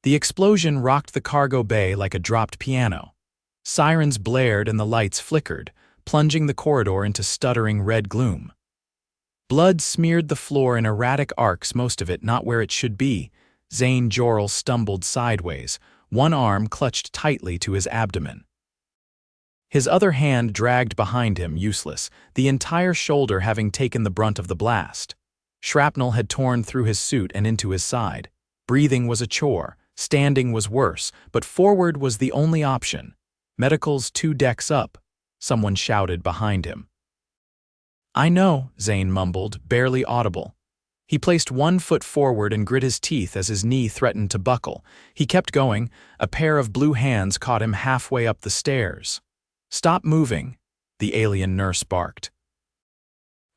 The explosion rocked the cargo bay like a dropped piano. Sirens blared and the lights flickered, plunging the corridor into stuttering red gloom. Blood smeared the floor in erratic arcs, most of it not where it should be. Zane Jorrel stumbled sideways, one arm clutched tightly to his abdomen. His other hand dragged behind him, useless, the entire shoulder having taken the brunt of the blast. Shrapnel had torn through his suit and into his side. Breathing was a chore, standing was worse, but forward was the only option. Medical's 2 decks up, someone shouted behind him. "I know," Zane mumbled, barely audible. He placed 1 foot forward and grit his teeth as his knee threatened to buckle. He kept going. A pair of blue hands caught him halfway up the stairs. "Stop moving," the alien nurse barked.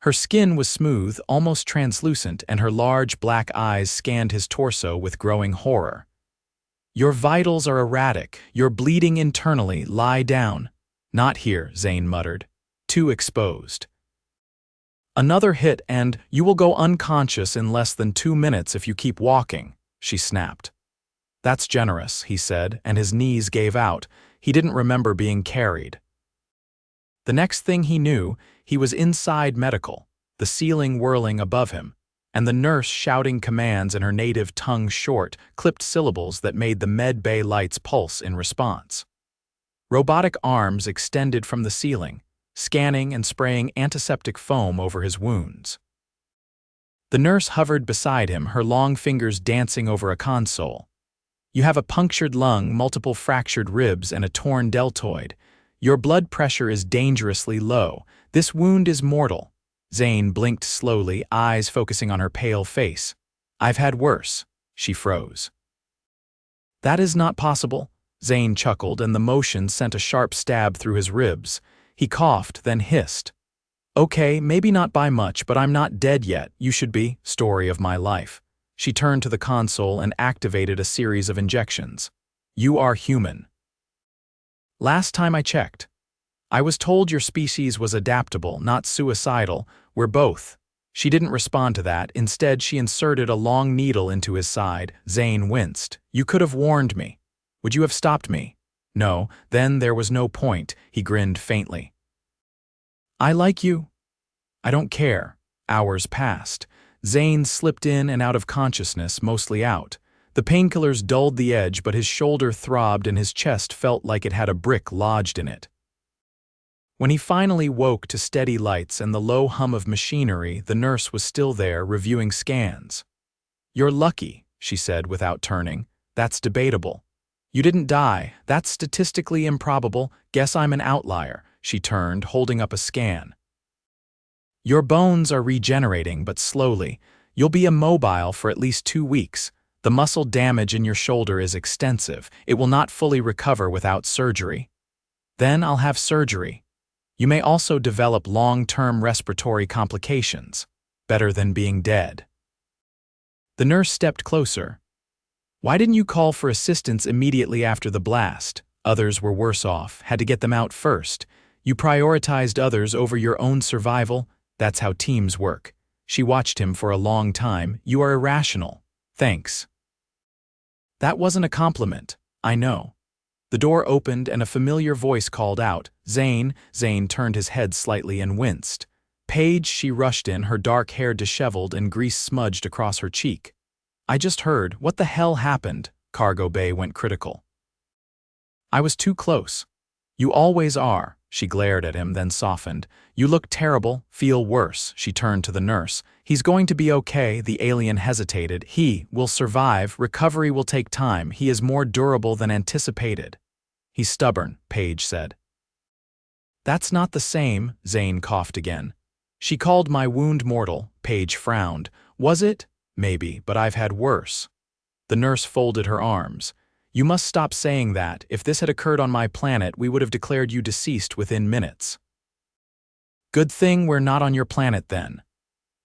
Her skin was smooth, almost translucent, and her large black eyes scanned his torso with growing horror. "Your vitals are erratic. You're bleeding internally. Lie down." "Not here," Zane muttered. "Too exposed." "Another hit and you will go unconscious in less than 2 minutes if you keep walking," she snapped. "That's generous," he said, and his knees gave out. He didn't remember being carried. The next thing he knew, he was inside medical, the ceiling whirling above him, and the nurse shouting commands in her native tongue, short, clipped syllables that made the med bay lights pulse in response. Robotic arms extended from the ceiling, scanning and spraying antiseptic foam over his wounds. The nurse hovered beside him, her long fingers dancing over a console. "You have a punctured lung, multiple fractured ribs, and a torn deltoid. Your blood pressure is dangerously low. This wound is mortal." Zane blinked slowly, eyes focusing on her pale face. "I've had worse." She froze. "That is not possible." Zane chuckled, and the motion sent a sharp stab through his ribs. He coughed, then hissed. "Okay, maybe not by much, but I'm not dead yet. You should be." Story of my life. She turned to the console and activated a series of injections. "You are human." "Last time I checked. I was told your species was adaptable, not suicidal. We're both." She didn't respond to that. Instead, she inserted a long needle into his side. Zane winced. "You could have warned me. Would you have stopped me?" "No, then there was no point." He grinned faintly. "I like you." "I don't care." Hours passed. Zane slipped in and out of consciousness, mostly out. The painkillers dulled the edge, but his shoulder throbbed and his chest felt like it had a brick lodged in it. When he finally woke to steady lights and the low hum of machinery, the nurse was still there, reviewing scans. "You're lucky," she said without turning. "That's debatable. You didn't die. That's statistically improbable. Guess I'm an outlier." She turned, holding up a scan. "Your bones are regenerating, but slowly. You'll be immobile for at least 2 weeks. The muscle damage in your shoulder is extensive. It will not fully recover without surgery. Then I'll have surgery. You may also develop long-term respiratory complications. Better than being dead." The nurse stepped closer. "Why didn't you call for assistance immediately after the blast? Others were worse off, had to get them out first. You prioritized others over your own survival. That's how teams work." She watched him for a long time. "You are irrational." "Thanks." "That wasn't a compliment. I know." The door opened and a familiar voice called out, "Zane." Zane turned his head slightly and winced. "Paige," she rushed in, her dark hair disheveled and grease smudged across her cheek. "I just heard. What the hell happened?" Cargo bay went critical. "I was too close." "You always are." She glared at him, then softened. "You look terrible, feel worse." She turned to the nurse. "He's going to be okay." The alien hesitated. "He will survive. Recovery will take time. He is more durable than anticipated." "He's stubborn," Paige said. "That's not the same." Zane coughed again. "She called my wound mortal." Paige frowned. "Was it? Maybe, but I've had worse." The nurse folded her arms. "You must stop saying that. If this had occurred on my planet, we would have declared you deceased within minutes." "Good thing we're not on your planet then.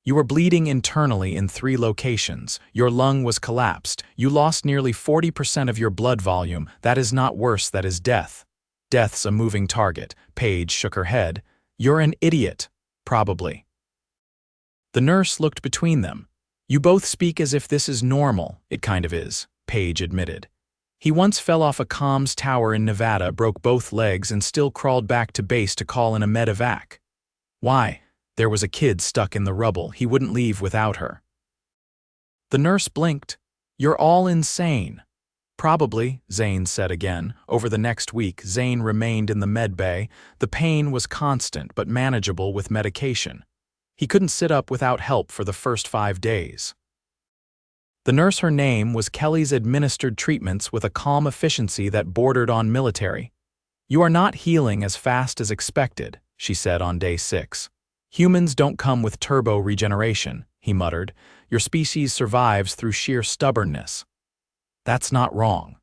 You were bleeding internally in 3 locations. Your lung was collapsed. You lost nearly 40% of your blood volume. That is not worse, that is death." "Death's a moving target." Paige shook her head. "You're an idiot." "Probably." The nurse looked between them. "You both speak as if this is normal." "It kind of is." Paige admitted. He once fell off a comms tower in Nevada, broke both legs, and still crawled back to base to call in a medevac. Why? There was a kid stuck in the rubble. He wouldn't leave without her. The nurse blinked. You're all insane. Probably, Zane said again. Over the next week, Zane remained in the med bay. The pain was constant but manageable with medication. He couldn't sit up without help for the first 5 days. The nurse, her name was Kelis, administered treatments with a calm efficiency that bordered on military. You are not healing as fast as expected, she said on day 6. Humans don't come with turbo regeneration, he muttered. Your species survives through sheer stubbornness. That's not wrong.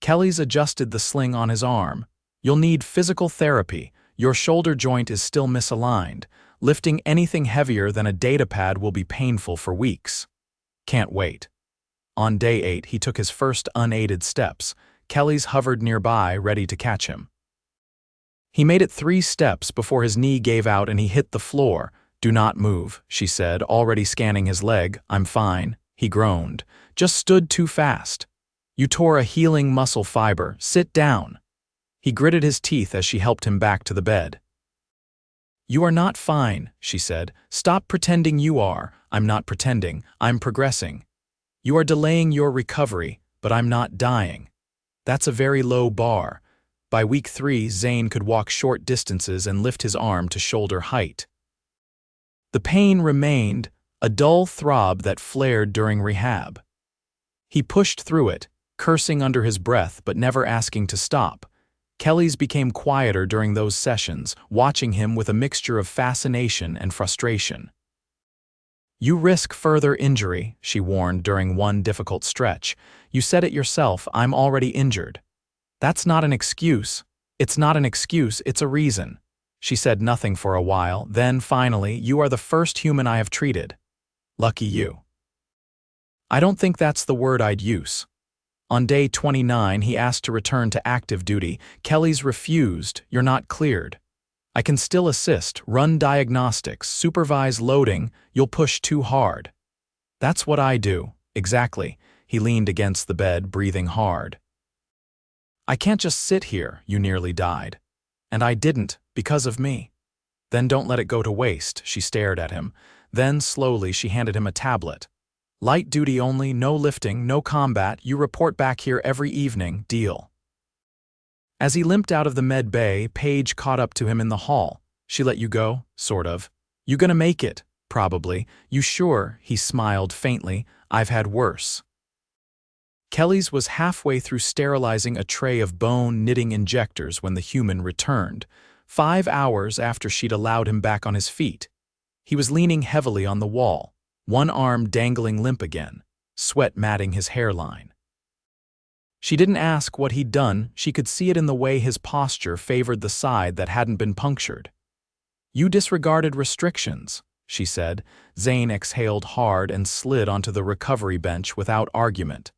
Kelis adjusted the sling on his arm. You'll need physical therapy. Your shoulder joint is still misaligned. Lifting anything heavier than a datapad will be painful for weeks. Can't wait. On day 8, he took his first unaided steps. Kelis hovered nearby, ready to catch him. He made it 3 steps before his knee gave out and he hit the floor. Do not move, she said, already scanning his leg. I'm fine, he groaned. Just stood too fast. You tore a healing muscle fiber. Sit down. He gritted his teeth as she helped him back to the bed. You are not fine, she said. Stop pretending you are. I'm not pretending. I'm progressing. You are delaying your recovery, but I'm not dying. That's a very low bar. By week 3, Zane could walk short distances and lift his arm to shoulder height. The pain remained, a dull throb that flared during rehab. He pushed through it, cursing under his breath but never asking to stop. Kelis became quieter during those sessions, watching him with a mixture of fascination and frustration. You risk further injury, she warned during one difficult stretch. You said it yourself, I'm already injured. That's not an excuse. It's not an excuse, it's a reason. She said nothing for a while, then finally, you are the first human I have treated. Lucky you. I don't think that's the word I'd use. On day 29, he asked to return to active duty. Kelis refused. You're not cleared. I can still assist, run diagnostics, supervise loading. You'll push too hard. That's what I do. Exactly. He leaned against the bed, breathing hard. I can't just sit here. You nearly died. And I didn't, because of me. Then don't let it go to waste, she stared at him. Then, slowly, she handed him a tablet. Light duty only, no lifting, no combat. You report back here every evening. Deal. As he limped out of the med bay, Paige caught up to him in the hall. She let you go? Sort of. You gonna make it? Probably. You sure? He smiled faintly. I've had worse. Kelis was halfway through sterilizing a tray of bone knitting injectors when the human returned, 5 hours after she'd allowed him back on his feet. He was leaning heavily on the wall, one arm dangling limp again, sweat matting his hairline. She didn't ask what he'd done, she could see it in the way his posture favored the side that hadn't been punctured. You disregarded restrictions, she said. Zane exhaled hard and slid onto the recovery bench without argument.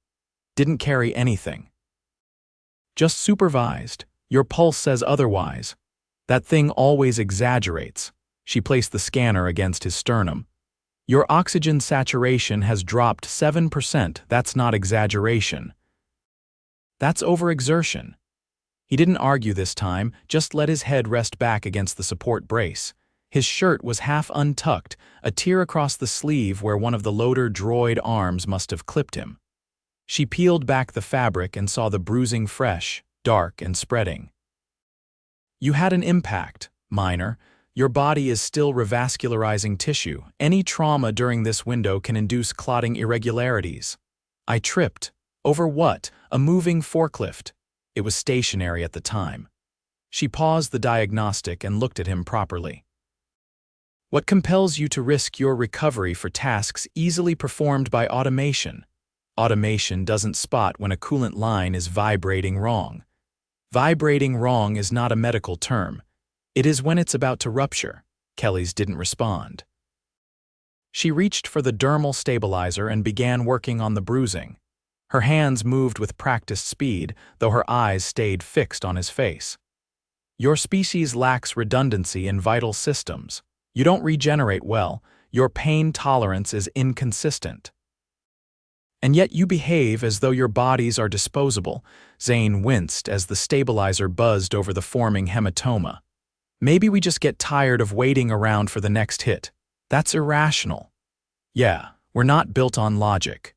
Didn't carry anything. Just supervised. Your pulse says otherwise. That thing always exaggerates. She placed the scanner against his sternum. Your oxygen saturation has dropped 7%. That's not exaggeration. That's overexertion. He didn't argue this time, just let his head rest back against the support brace. His shirt was half untucked, a tear across the sleeve where one of the loader droid arms must have clipped him. She peeled back the fabric and saw the bruising fresh, dark and spreading. You had an impact, minor. Your body is still revascularizing tissue. Any trauma during this window can induce clotting irregularities. I tripped. Over what? A moving forklift. It was stationary at the time. She paused the diagnostic and looked at him properly. What compels you to risk your recovery for tasks easily performed by automation? Automation doesn't spot when a coolant line is vibrating wrong. Vibrating wrong is not a medical term. It is when it's about to rupture. Kelis didn't respond. She reached for the dermal stabilizer and began working on the bruising. Her hands moved with practiced speed, though her eyes stayed fixed on his face. Your species lacks redundancy in vital systems. You don't regenerate well. Your pain tolerance is inconsistent. And yet you behave as though your bodies are disposable. Zane winced as the stabilizer buzzed over the forming hematoma. Maybe we just get tired of waiting around for the next hit. That's irrational. Yeah, we're not built on logic.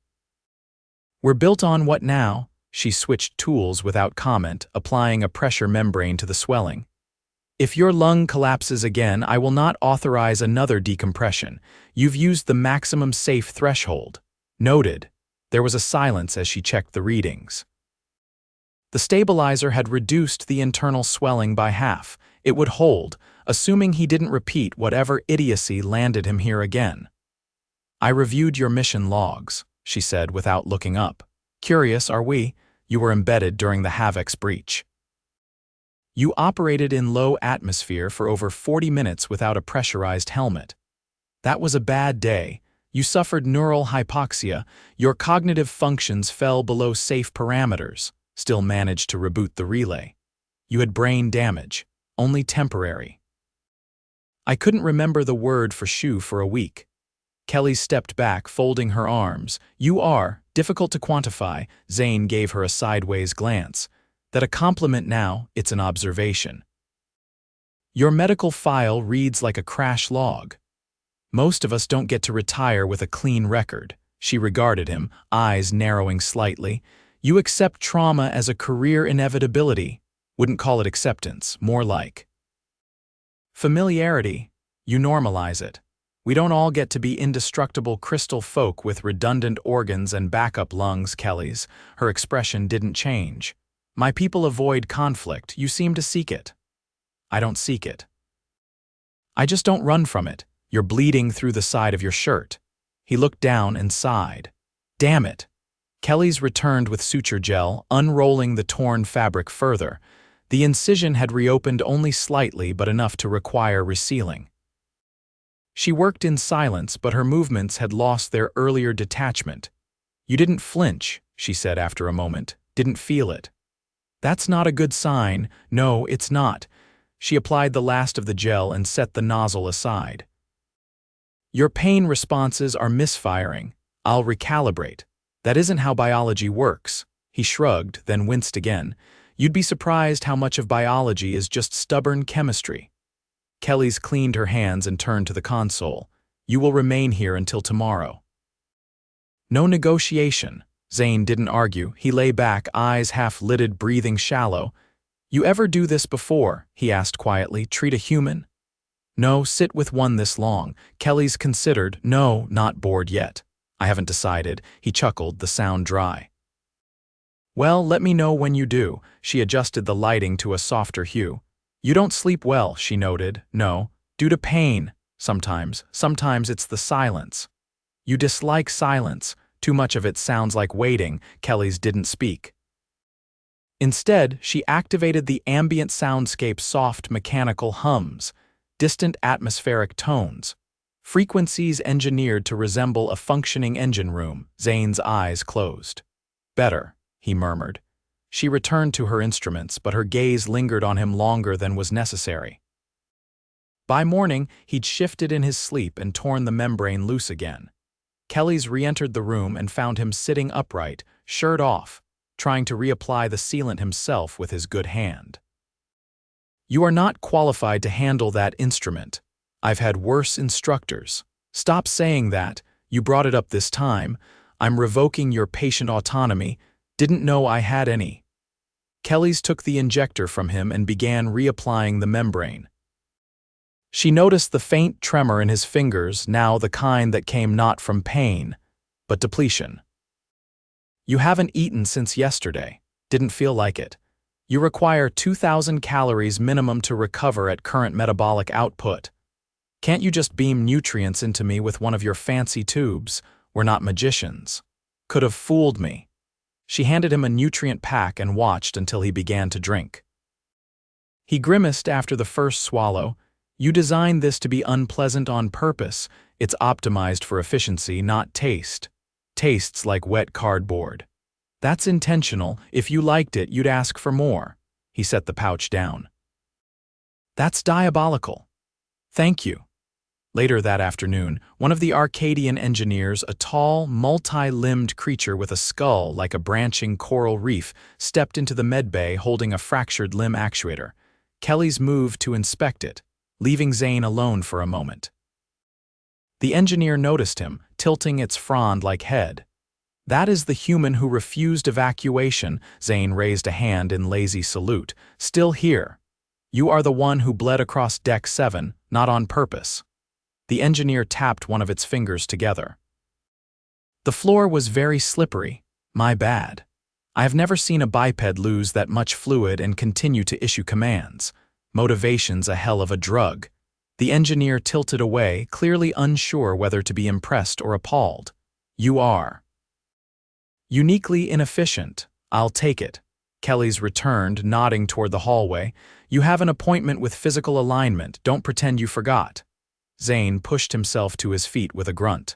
We're built on what now? She switched tools without comment, applying a pressure membrane to the swelling. If your lung collapses again, I will not authorize another decompression. You've used the maximum safe threshold. Noted. There was a silence as she checked the readings. The stabilizer had reduced the internal swelling by half. It would hold, assuming he didn't repeat whatever idiocy landed him here again. I reviewed your mission logs, she said without looking up. Curious, are we? You were embedded during the Havoc's breach. You operated in low atmosphere for over 40 minutes without a pressurized helmet. That was a bad day. You suffered neural hypoxia, your cognitive functions fell below safe parameters, still managed to reboot the relay. You had brain damage, only temporary. I couldn't remember the word for shoe for a week. Kelis stepped back, folding her arms. You are, difficult to quantify, Zane gave her a sideways glance. That a compliment now, it's an observation. Your medical file reads like a crash log. Most of us don't get to retire with a clean record. She regarded him, eyes narrowing slightly. You accept trauma as a career inevitability. Wouldn't call it acceptance, more like familiarity. You normalize it. We don't all get to be indestructible crystal folk with redundant organs and backup lungs, Kelis. Her expression didn't change. My people avoid conflict. You seem to seek it. I don't seek it. I just don't run from it. You're bleeding through the side of your shirt. He looked down and sighed. Damn it. Kelis returned with suture gel, unrolling the torn fabric further. The incision had reopened only slightly, but enough to require resealing. She worked in silence, but her movements had lost their earlier detachment. You didn't flinch, she said after a moment. Didn't feel it. That's not a good sign. No, it's not. She applied the last of the gel and set the nozzle aside. Your pain responses are misfiring. I'll recalibrate. That isn't how biology works. He shrugged, then winced again. You'd be surprised how much of biology is just stubborn chemistry. Kelis cleaned her hands and turned to the console. You will remain here until tomorrow. No negotiation. Zane didn't argue. He lay back, eyes half-lidded, breathing shallow. You ever do this before? He asked quietly. Treat a human? No, sit with one this long. Kelis considered. No, not bored yet. I haven't decided. He chuckled, the sound dry. Well, let me know when you do. She adjusted the lighting to a softer hue. You don't sleep well, she noted. No, due to pain. Sometimes it's the silence. You dislike silence. Too much of it sounds like waiting. Kelis didn't speak. Instead, she activated the ambient soundscape, soft mechanical hums, distant atmospheric tones, frequencies engineered to resemble a functioning engine room. Zane's eyes closed. Better, he murmured. She returned to her instruments, but her gaze lingered on him longer than was necessary. By morning, he'd shifted in his sleep and torn the membrane loose again. Kelis re-entered the room and found him sitting upright, shirt off, trying to reapply the sealant himself with his good hand. You are not qualified to handle that instrument. I've had worse instructors. Stop saying that. You brought it up this time. I'm revoking your patient autonomy. Didn't know I had any. Kelis took the injector from him and began reapplying the membrane. She noticed the faint tremor in his fingers, now the kind that came not from pain, but depletion. You haven't eaten since yesterday. Didn't feel like it. You require 2,000 calories minimum to recover at current metabolic output. Can't you just beam nutrients into me with one of your fancy tubes? We're not magicians. Could have fooled me. She handed him a nutrient pack and watched until he began to drink. He grimaced after the first swallow. You designed this to be unpleasant on purpose. It's optimized for efficiency, not taste. Tastes like wet cardboard. That's intentional. If you liked it, you'd ask for more. He set the pouch down. That's diabolical. Thank you. Later that afternoon, one of the Arcadian engineers, a tall, multi-limbed creature with a skull like a branching coral reef, stepped into the medbay holding a fractured limb actuator. Kelis moved to inspect it, leaving Zane alone for a moment. The engineer noticed him, tilting its frond-like head. "That is the human who refused evacuation." Zane raised a hand in lazy salute. "Still here. You are the one who bled across Deck 7, not on purpose." The engineer tapped one of its fingers together. "The floor was very slippery. My bad. I have never seen a biped lose that much fluid and continue to issue commands. Motivation's a hell of a drug." The engineer tilted away, clearly unsure whether to be impressed or appalled. "You are uniquely inefficient. I'll take it." Kelis returned, nodding toward the hallway. "You have an appointment with physical alignment. Don't pretend you forgot." Zane pushed himself to his feet with a grunt.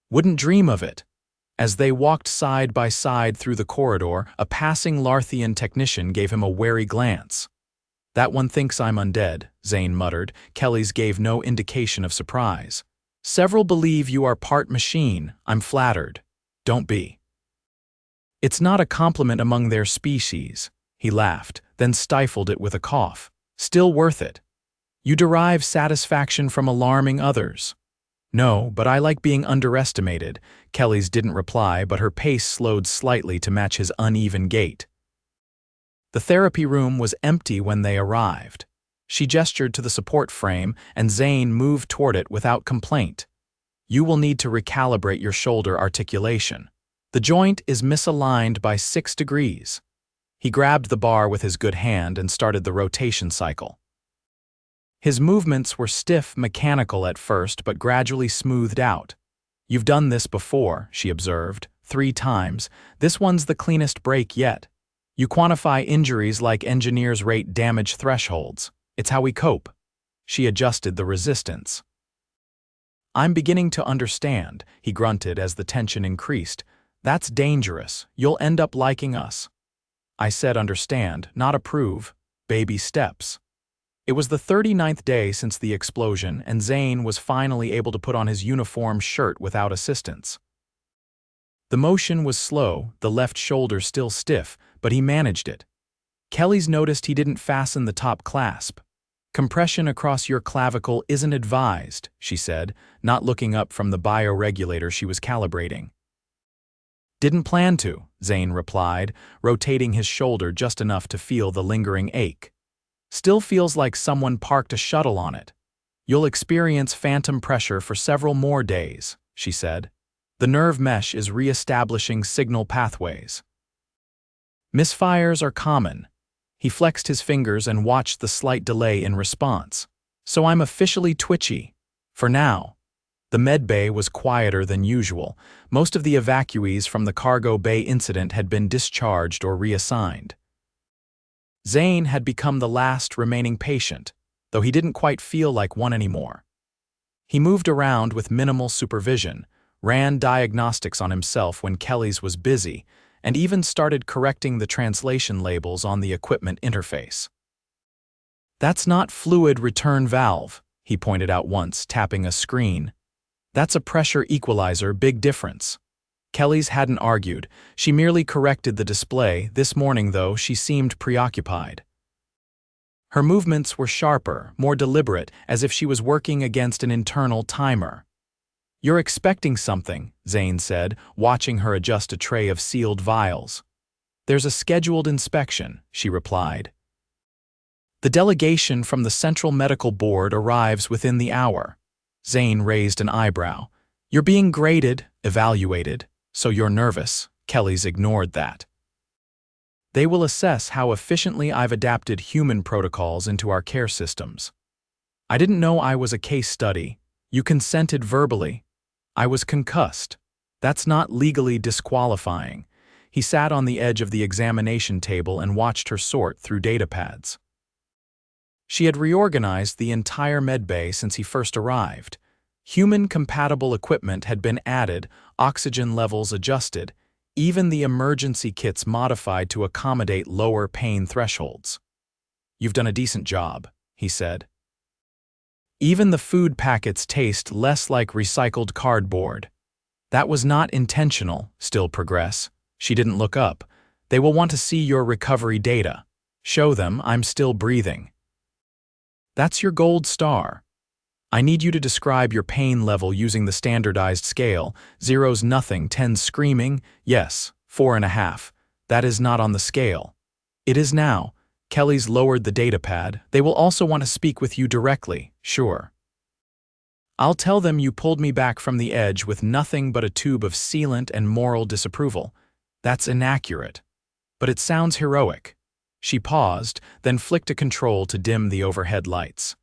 "Wouldn't dream of it." As they walked side by side through the corridor, a passing Larthian technician gave him a wary glance. "That one thinks I'm undead," Zane muttered. Kelis gave no indication of surprise. "Several believe you are part machine. I'm flattered. Don't be." "It's not a compliment among their species." He laughed, then stifled it with a cough. "Still worth it. You derive satisfaction from alarming others." "No, but I like being underestimated." Kelis didn't reply, but her pace slowed slightly to match his uneven gait. The therapy room was empty when they arrived. She gestured to the support frame, and Zane moved toward it without complaint. "You will need to recalibrate your shoulder articulation. The joint is misaligned by 6 degrees. He grabbed the bar with his good hand and started the rotation cycle. His movements were stiff, mechanical at first, but gradually smoothed out. "You've done this before," she observed, 3 times. "This one's the cleanest break yet. You quantify injuries like engineers rate damage thresholds. It's how we cope." She adjusted the resistance. "I'm beginning to understand," he grunted as the tension increased. "That's dangerous. You'll end up liking us." I said understand, not approve. Baby steps. It was the 39th day since the explosion, and Zane was finally able to put on his uniform shirt without assistance. The motion was slow, the left shoulder still stiff, but he managed it. Kelis noticed he didn't fasten the top clasp. "Compression across your clavicle isn't advised," she said, not looking up from the bioregulator she was calibrating. "Didn't plan to," Zane replied, rotating his shoulder just enough to feel the lingering ache. "Still feels like someone parked a shuttle on it. You'll experience phantom pressure for several more days," she said. "The nerve mesh is re-establishing signal pathways. Misfires are common." He flexed his fingers and watched the slight delay in response. "So I'm officially twitchy. For now." The medbay was quieter than usual. Most of the evacuees from the cargo bay incident had been discharged or reassigned. Zane had become the last remaining patient, though he didn't quite feel like one anymore. He moved around with minimal supervision, ran diagnostics on himself when Kelis was busy, and even started correcting the translation labels on the equipment interface. "That's not fluid return valve," he pointed out once, tapping a screen. "That's a pressure equalizer, big difference." Kelis hadn't argued. She merely corrected the display. This morning, though, she seemed preoccupied. Her movements were sharper, more deliberate, as if she was working against an internal timer. "You're expecting something," Zane said, watching her adjust a tray of sealed vials. "There's a scheduled inspection," she replied. "The delegation from the Central Medical Board arrives within the hour." Zane raised an eyebrow. "You're being graded, evaluated, so you're nervous." Kelis ignored that. "They will assess how efficiently I've adapted human protocols into our care systems." "I didn't know I was a case study. You consented verbally." "I was concussed. That's not legally disqualifying." He sat on the edge of the examination table and watched her sort through datapads. She had reorganized the entire medbay since he first arrived. Human-compatible equipment had been added, oxygen levels adjusted, even the emergency kits modified to accommodate lower pain thresholds. "You've done a decent job," he said. Even the food packets taste less like recycled cardboard. That was not intentional, still progress. She didn't look up. They will want to see your recovery data. Show them I'm still breathing. That's your gold star. I need you to describe your pain level using the standardized scale. 0's nothing, 10's screaming, yes, 4.5. That is not on the scale. It is now. Kelis lowered the datapad. They will also want to speak with you directly, sure. I'll tell them you pulled me back from the edge with nothing but a tube of sealant and moral disapproval. That's inaccurate. But it sounds heroic. She paused, then flicked a control to dim the overhead lights.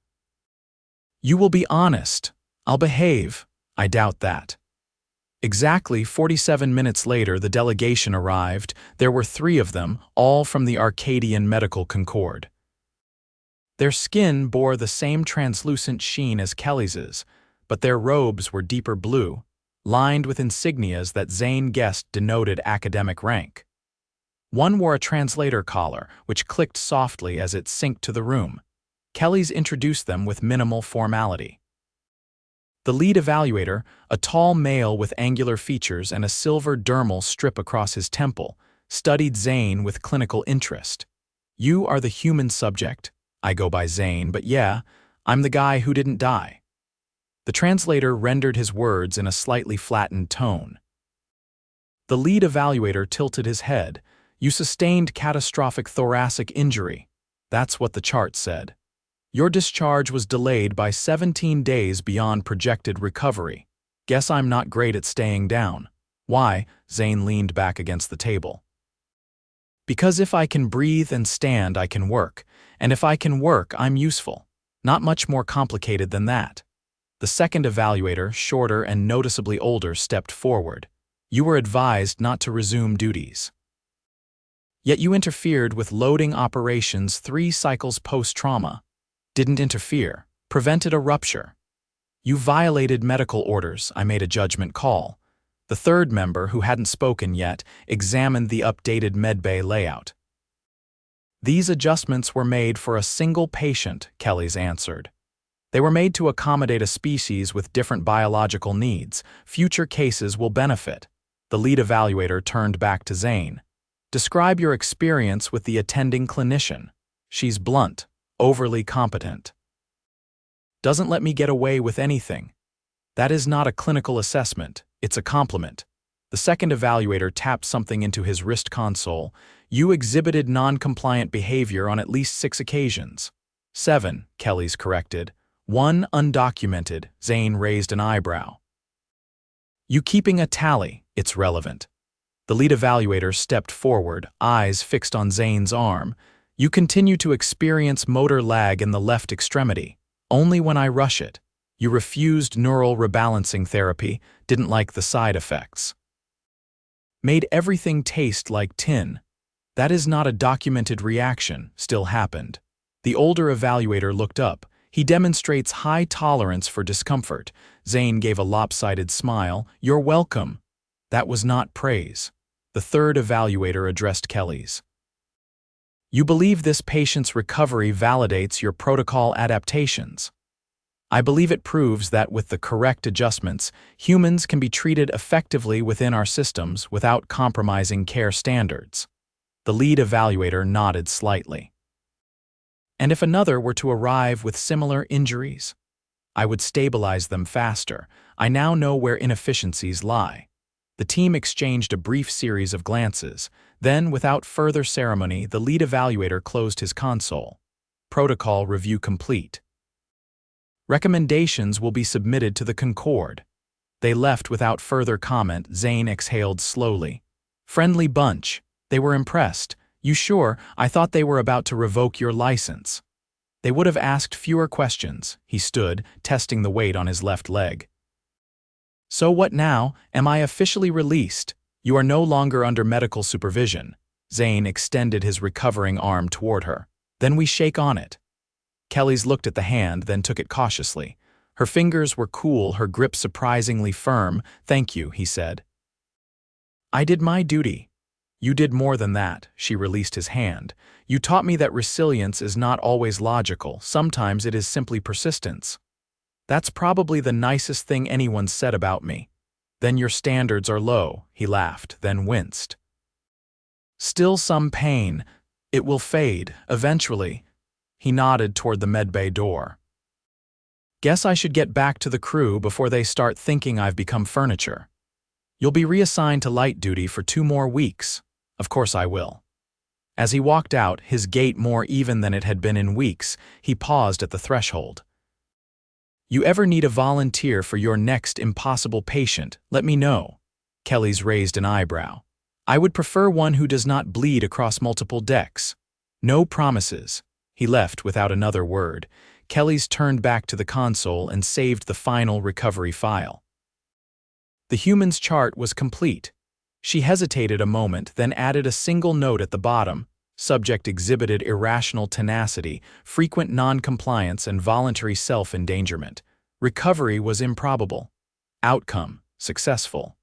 You will be honest. I'll behave. I doubt that. Exactly 47 minutes later, the delegation arrived. There were 3 of them, all from the Arcadian Medical Concord. Their skin bore the same translucent sheen as Kelis's, but their robes were deeper blue, lined with insignias that Zane guessed denoted academic rank. One wore a translator collar, which clicked softly as it synced to the room. Kelis introduced them with minimal formality. The lead evaluator, a tall male with angular features and a silver dermal strip across his temple, studied Zane with clinical interest. You are the human subject. I go by Zane, but yeah, I'm the guy who didn't die. The translator rendered his words in a slightly flattened tone. The lead evaluator tilted his head. You sustained catastrophic thoracic injury. That's what the chart said. Your discharge was delayed by 17 days beyond projected recovery. Guess I'm not great at staying down. Why? Zane leaned back against the table. Because if I can breathe and stand, I can work. And if I can work, I'm useful. Not much more complicated than that. The second evaluator, shorter and noticeably older, stepped forward. You were advised not to resume duties. Yet you interfered with loading operations 3 cycles post-trauma. Didn't interfere, prevented a rupture. You violated medical orders. I made a judgment call. The third member, who hadn't spoken yet, examined the updated medbay layout. These adjustments were made for a single patient, Kelis answered. They were made to accommodate a species with different biological needs. Future cases will benefit. The lead evaluator turned back to Zane. Describe your experience with the attending clinician. She's blunt, overly competent. Doesn't let me get away with anything. That is not a clinical assessment, it's a compliment. The second evaluator tapped something into his wrist console. You exhibited non-compliant behavior on at least 6 occasions. 7, Kelis corrected. 1 undocumented. Zane raised an eyebrow. You keeping a tally, it's relevant. The lead evaluator stepped forward, eyes fixed on Zane's arm. You continue to experience motor lag in the left extremity, only when I rush it. You refused neural rebalancing therapy, didn't like the side effects. Made everything taste like tin. That is not a documented reaction, still happened. The older evaluator looked up. He demonstrates high tolerance for discomfort. Zane gave a lopsided smile. You're welcome. That was not praise. The third evaluator addressed Kelis. You believe this patient's recovery validates your protocol adaptations. I believe it proves that with the correct adjustments, humans can be treated effectively within our systems without compromising care standards. The lead evaluator nodded slightly. And if another were to arrive with similar injuries? I would stabilize them faster. I now know where inefficiencies lie. The team exchanged a brief series of glances. Then, without further ceremony, the lead evaluator closed his console. Protocol review complete. Recommendations will be submitted to the Concord. They left without further comment. Zane exhaled slowly. Friendly bunch. They were impressed. You sure? I thought they were about to revoke your license. They would have asked fewer questions. He stood, testing the weight on his left leg. So what now? Am I officially released? You are no longer under medical supervision. Zane extended his recovering arm toward her. Then we shake on it. Kelis looked at the hand, then took it cautiously. Her fingers were cool, her grip surprisingly firm. Thank you, he said. I did my duty. You did more than that. She released his hand. You taught me that resilience is not always logical. Sometimes it is simply persistence. That's probably the nicest thing anyone said about me. Then your standards are low, he laughed, then winced. Still some pain. It will fade, eventually. He nodded toward the medbay door. Guess I should get back to the crew before they start thinking I've become furniture. You'll be reassigned to light duty for 2 more weeks. Of course I will. As he walked out, his gait more even than it had been in weeks, he paused at the threshold. You ever need a volunteer for your next impossible patient, let me know. Kelis raised an eyebrow. I would prefer one who does not bleed across multiple decks. No promises. He left without another word. Kelis turned back to the console and saved the final recovery file. The human's chart was complete. She hesitated a moment, then added a single note at the bottom. Subject exhibited irrational tenacity, frequent non-compliance, and voluntary self-endangerment. Recovery was improbable. Outcome, successful.